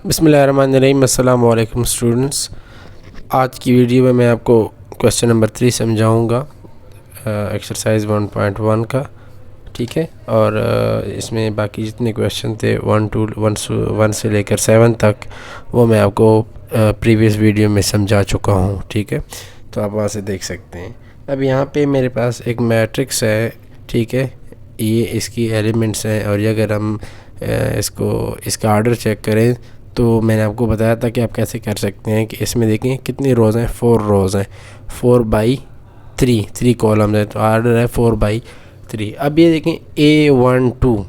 बिस्मिल्लाहिर्रहमानिर्रहीम। अस्सलाम वालेकुम स्टूडेंट्स। आज की वीडियो में मैं आपको क्वेश्चन नंबर 3 समझाऊंगा एक्सरसाइज 1.1 का, ठीक है। और इसमें बाकी जितने क्वेश्चन थे 1 से लेकर 7 तक वो मैं आपको प्रीवियस वीडियो में समझा चुका हूँ, ठीक है। तो आप वहाँ से देख सकते हैं। अब यहाँ पे मेरे पास एक मैट्रिक्स है, ठीक है। ये इसकी एलिमेंट्स हैं और ये अगर हम इसका आर्डर चेक करें तो मैंने आपको बताया था कि आप कैसे कर सकते हैं कि इसमें देखें कितनी रोज़ हैं, 4 रोज़ हैं, 4/3 कॉलम है, तो आर्डर है 4/3। अब ये देखें A12,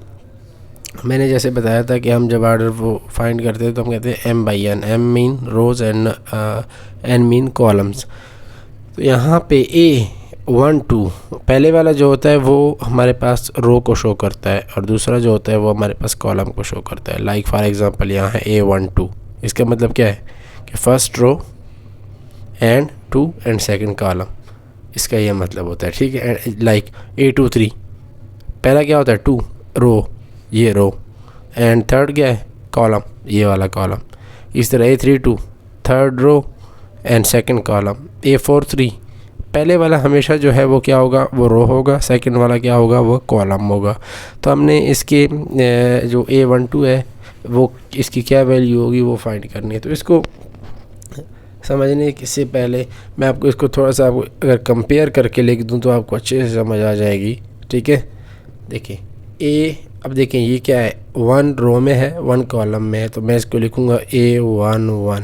मैंने जैसे बताया था कि हम जब आर्डर वो फाइंड करते हैं तो हम कहते हैं M/N, M mean rows and N mean columns. तो यहाँ पे A12 पहले वाला जो होता है वो हमारे पास रो को शो करता है और दूसरा जो होता है वो हमारे पास कॉलम को शो करता है। लाइक फॉर एग्जांपल यहाँ है A12, इसका मतलब क्या है कि first row and 2 and second column, इसका ये मतलब होता है, ठीक है। लाइक A23 पहला क्या होता है 2 रो, ये रो, एंड थर्ड क्या है कॉलम, ये वाला कॉलम। इस तरह A32 third row and second column. A43 पहले वाला हमेशा जो है वो क्या होगा, वो रो होगा, सेकंड वाला क्या होगा, वो कॉलम होगा। तो हमने इसके जो A12 है वो इसकी क्या वैल्यू होगी वो फाइंड करनी है। तो इसको समझने से पहले मैं आपको इसको थोड़ा सा अगर कंपेयर करके लिख दूं तो आपको अच्छे से समझ आ जाएगी, ठीक है। देखिए अब देखें ये क्या है, 1 रो में है 1 कॉलम में है, तो मैं इसको लिखूँगा A11,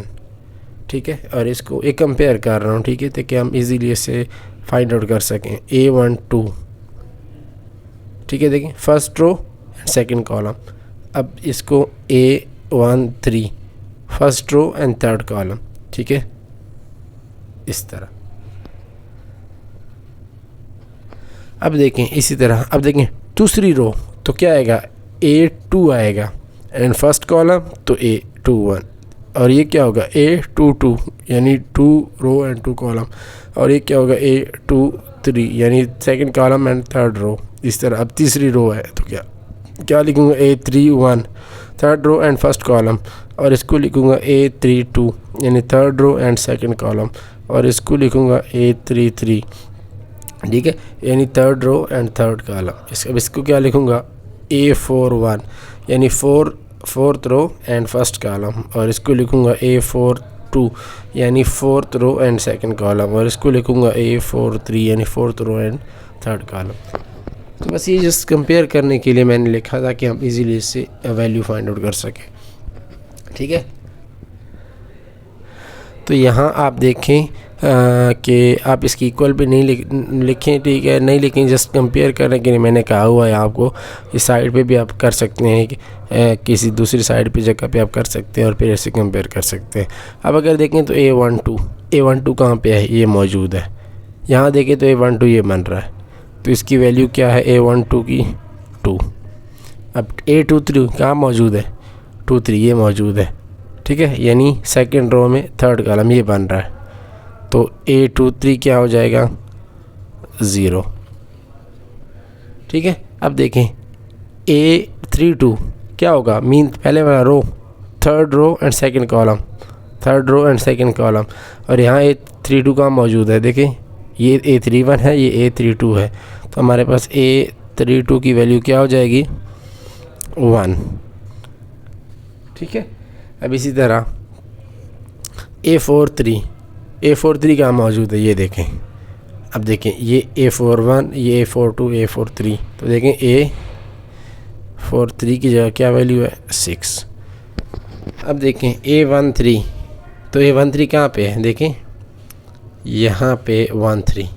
ठीक है। और इसको एक कंपेयर कर रहा हूँ, ठीक है, ताकि हम इजीली इससे फाइंड आउट कर सकें। A12, ठीक है, देखें first row and second column. अब इसको A13 first row and third column, ठीक है, इस तरह। अब देखें इसी तरह, अब देखें दूसरी रो तो क्या आएगा, A2 आएगा एंड फर्स्ट कॉलम तो A21, और ये क्या होगा A22 यानी 2 रो एंड 2 कॉलम, और ये क्या होगा A23 यानी second column and third row, इस तरह। अब तीसरी रो है तो क्या लिखूँगा A31 third row and first column, और इसको लिखूँगा A32 यानी third row and second column, और इसको लिखूँगा A33, ठीक है, यानी third row and third column. इसको क्या लिखूँगा A41 यानी fourth row and first column, और इसको लिखूँगा A42 यानी fourth row and second column, और इसको लिखूँगा A43 यानी fourth row and third column. तो बस ये जस्ट कंपेयर करने के लिए मैंने लिखा था कि हम इजीली इससे वैल्यू फाइंड आउट कर सकें, ठीक है। तो यहाँ आप देखें कि आप इसकी इक्वल भी नहीं लिखें, ठीक है, नहीं लिखें, जस्ट कंपेयर करने के लिए मैंने कहा हुआ है आपको। इस साइड पे भी आप कर सकते हैं कि किसी दूसरी साइड पे जगह पे आप कर सकते हैं और फिर ऐसे कंपेयर कर सकते हैं। अब अगर देखें तो A12 कहाँ पे है, ये मौजूद है। यहाँ देखें तो A12 ये बन रहा है, तो इसकी वैल्यू क्या है A12 की 2। अब A23 कहाँ मौजूद है, 23 ये मौजूद है, ठीक है, यानी सेकंड रो में थर्ड कॉलम ये बन रहा है, तो A23 क्या हो जाएगा 0, ठीक है। अब देखें A32 क्या होगा, मीन पहले वाला row third row and second column, और यहाँ A32 कहाँ मौजूद है, देखें ये A31 है, ये A32 है, तो हमारे पास A32 की वैल्यू क्या हो जाएगी 1, ठीक है। अब इसी तरह A43 कहाँ मौजूद है, ये देखें। अब देखें ये A41, ये A42, A43, तो देखें A43 की जगह क्या वैल्यू है 6। अब देखें A13, तो A13 कहाँ पे है, देखें यहाँ पे 13,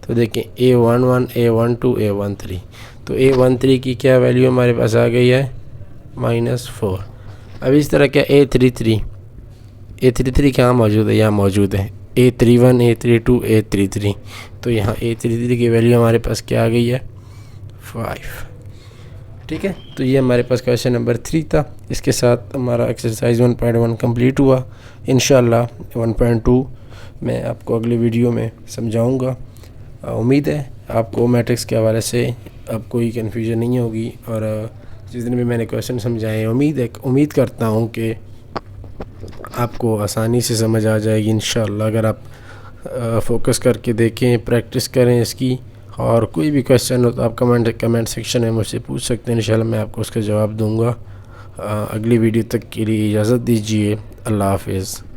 तो देखें A11, A12, A13, तो A13 की क्या वैल्यू हमारे पास आ गई है -4। अब इस तरह क्या A33 कहाँ मौजूद है, यहाँ मौजूद है A31, A32, A33, तो यहाँ A33 की वैल्यू हमारे पास क्या आ गई है 5, ठीक है। तो ये हमारे पास क्वेश्चन नंबर 3 था। इसके साथ हमारा एक्सरसाइज 1.1 कंप्लीट हुआ। इंशाल्लाह 1.2 मैं आपको अगले वीडियो में समझाऊंगा। उम्मीद है आपको मैट्रिक्स के हवाले से अब कोई कन्फ्यूजन नहीं होगी, और जितने भी मैंने क्वेश्चन समझाए उम्मीद करता हूँ कि आपको आसानी से समझ आ जाएगी इंशाअल्लाह, अगर आप फोकस करके देखें, प्रैक्टिस करें इसकी। और कोई भी क्वेश्चन हो तो आप कमेंट सेक्शन में मुझसे पूछ सकते हैं, इंशाअल्लाह मैं आपको उसका जवाब दूंगा। अगली वीडियो तक के लिए इजाज़त दीजिए। अल्लाह हाफ़िज़।